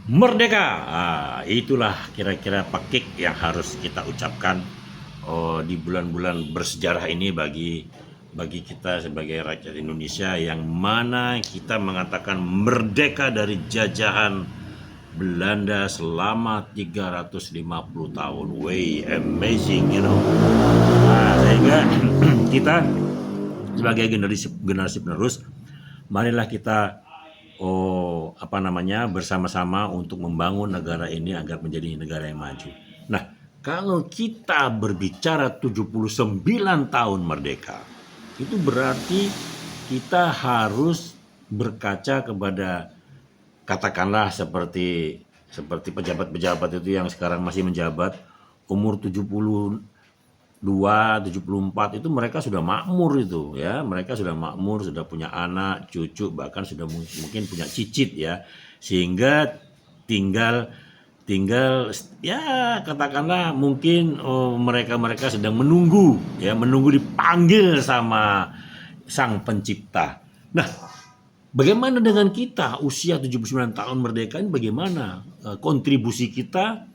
Merdeka. Itulah kira-kira pekik yang harus kita ucapkan di bulan-bulan bersejarah ini bagi kita sebagai rakyat Indonesia yang mana kita mengatakan merdeka dari jajahan Belanda selama 350 tahun. Way amazing, you know. Sehingga kita sebagai generasi penerus, marilah kita bersama-sama untuk membangun negara ini agar menjadi negara yang maju. Nah, kalau kita berbicara 79 tahun merdeka, itu berarti kita harus berkaca kepada, katakanlah seperti pejabat-pejabat itu yang sekarang masih menjabat, umur 72, 74 itu mereka sudah makmur itu ya. Mereka sudah makmur, sudah punya anak, cucu, bahkan sudah mungkin punya cicit ya. Sehingga tinggal ya katakanlah mungkin mereka sedang menunggu dipanggil sama sang pencipta. Nah, bagaimana dengan kita usia 79 tahun merdeka ini, bagaimana kontribusi kita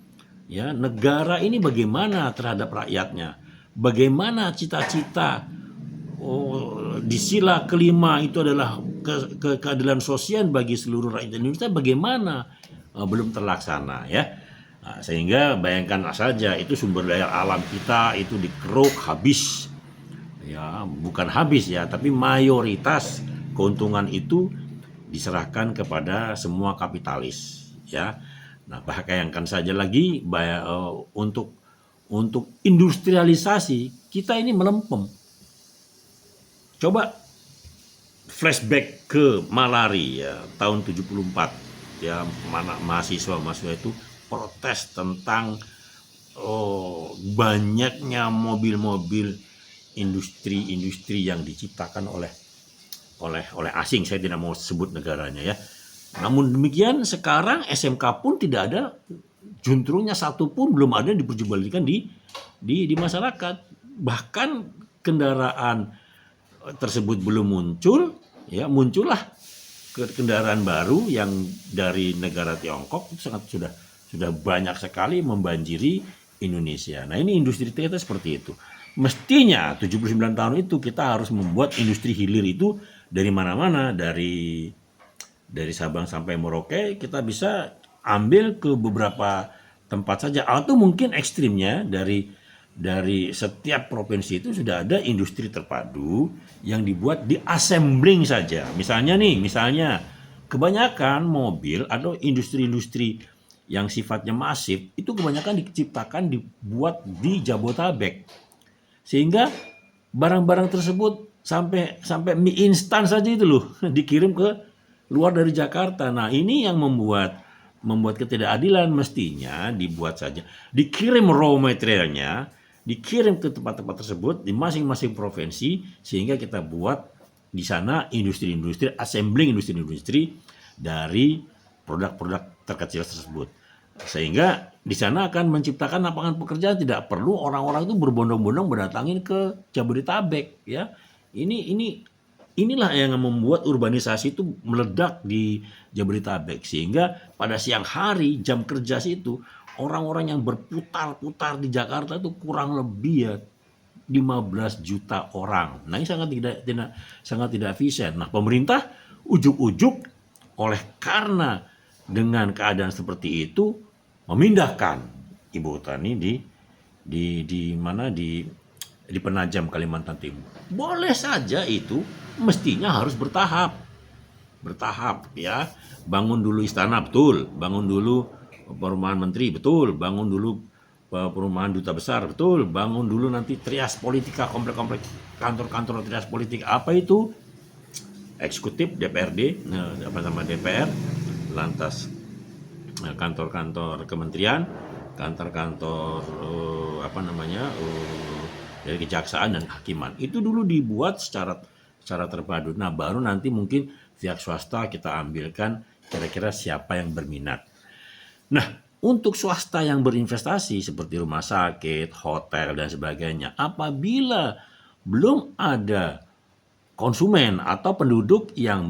ya, negara ini bagaimana terhadap rakyatnya? Bagaimana cita-cita di sila kelima itu adalah keadilan sosial bagi seluruh rakyat Indonesia, bagaimana belum terlaksana ya. Sehingga bayangkan saja, itu sumber daya alam kita itu dikeruk habis ya, bukan habis ya, tapi mayoritas keuntungan itu diserahkan kepada semua kapitalis ya. Nah, bayangkan saja lagi untuk industrialisasi kita ini melempem. Coba flashback ke Malari ya, tahun 74 ya, mana mahasiswa itu protes tentang banyaknya mobil-mobil industri yang diciptakan oleh asing. Saya tidak mau sebut negaranya ya. Namun demikian sekarang SMK pun tidak ada, juntrungnya satu pun belum ada yang diperjualbelikan di masyarakat. Bahkan kendaraan tersebut belum muncul ya, muncullah kendaraan baru yang dari negara Tiongkok itu sudah banyak sekali membanjiri Indonesia. Nah, ini industri kita seperti itu. Mestinya 79 tahun itu kita harus membuat industri hilir itu dari mana-mana, dari Sabang sampai Merauke kita bisa ambil ke beberapa tempat saja, atau mungkin ekstrimnya dari setiap provinsi itu sudah ada industri terpadu yang dibuat di assembling saja. Misalnya kebanyakan mobil atau industri-industri yang sifatnya masif itu kebanyakan diciptakan, dibuat di Jabotabek. Sehingga barang-barang tersebut sampai mie instan saja itu loh dikirim ke luar dari Jakarta. Nah, ini yang membuat ketidakadilan. Mestinya dibuat saja, dikirim raw materialnya, dikirim ke tempat-tempat tersebut di masing-masing provinsi, sehingga kita buat di sana industri-industri, assembling industri-industri dari produk-produk terkecil tersebut. Sehingga di sana akan menciptakan lapangan pekerjaan, tidak perlu orang-orang itu berbondong-bondong berdatangin ke Jabodetabek ya. Inilah yang membuat urbanisasi itu meledak di Jabodetabek, sehingga pada siang hari jam kerja itu orang-orang yang berputar-putar di Jakarta itu kurang lebih ya 15 juta orang. Nah, ini sangat tidak efisien. Nah, pemerintah ujuk-ujuk karena dengan keadaan seperti itu memindahkan ibu kota ini di Penajam, Kalimantan Timur. Boleh saja, itu mestinya harus bertahap ya. Bangun dulu istana, betul. Bangun dulu perumahan menteri, betul. Bangun dulu perumahan duta besar, betul. Bangun dulu nanti trias politika, komplek-komplek kantor-kantor trias politik. Apa itu? Eksekutif, DPRD, DPR, lantas kantor-kantor kementerian, kantor-kantor dari kejaksaan dan kehakiman. Itu dulu dibuat secara terpadu. Nah, baru nanti mungkin pihak swasta kita ambilkan kira-kira siapa yang berminat. Nah, untuk swasta yang berinvestasi seperti rumah sakit, hotel dan sebagainya, apabila belum ada konsumen atau penduduk yang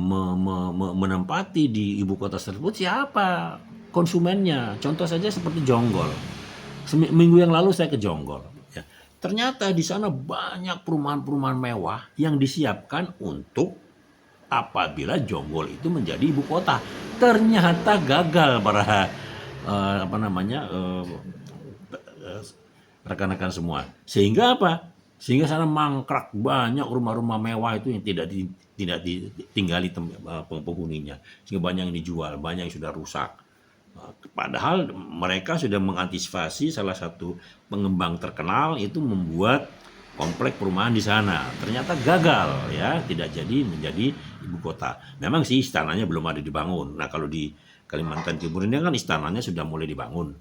menempati di ibu kota tersebut, siapa konsumennya. Contoh saja seperti Jonggol. Minggu yang lalu saya ke Jonggol. Ya. Ternyata di sana banyak perumahan-perumahan mewah yang disiapkan untuk apabila Jonggol itu menjadi ibu kota. Ternyata gagal para rekan-rekan semua. Sehingga apa? Sehingga sana mangkrak banyak rumah-rumah mewah itu yang tidak ditinggali penghuninya. Sehingga banyak yang dijual, banyak yang sudah rusak. Padahal mereka sudah mengantisipasi, salah satu pengembang terkenal itu membuat komplek perumahan di sana. Ternyata gagal ya, tidak jadi menjadi ibu kota. Memang sih istananya belum ada dibangun. Nah, kalau di Kalimantan Timur ini kan istananya sudah mulai dibangun.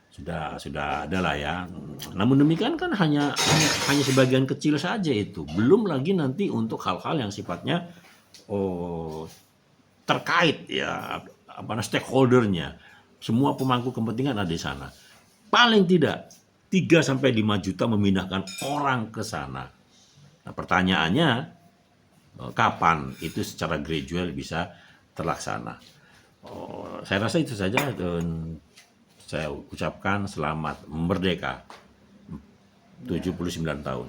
Sudah ada lah ya. Namun demikian kan hanya sebagian kecil saja itu. Belum lagi nanti untuk hal-hal yang sifatnya terkait ya stakeholdernya. Semua pemangku kepentingan ada di sana. Paling tidak 3 sampai 5 juta memindahkan orang ke sana. Nah, pertanyaannya kapan itu secara gradual bisa terlaksana. Saya rasa itu saja, dan saya ucapkan selamat merdeka 79 tahun.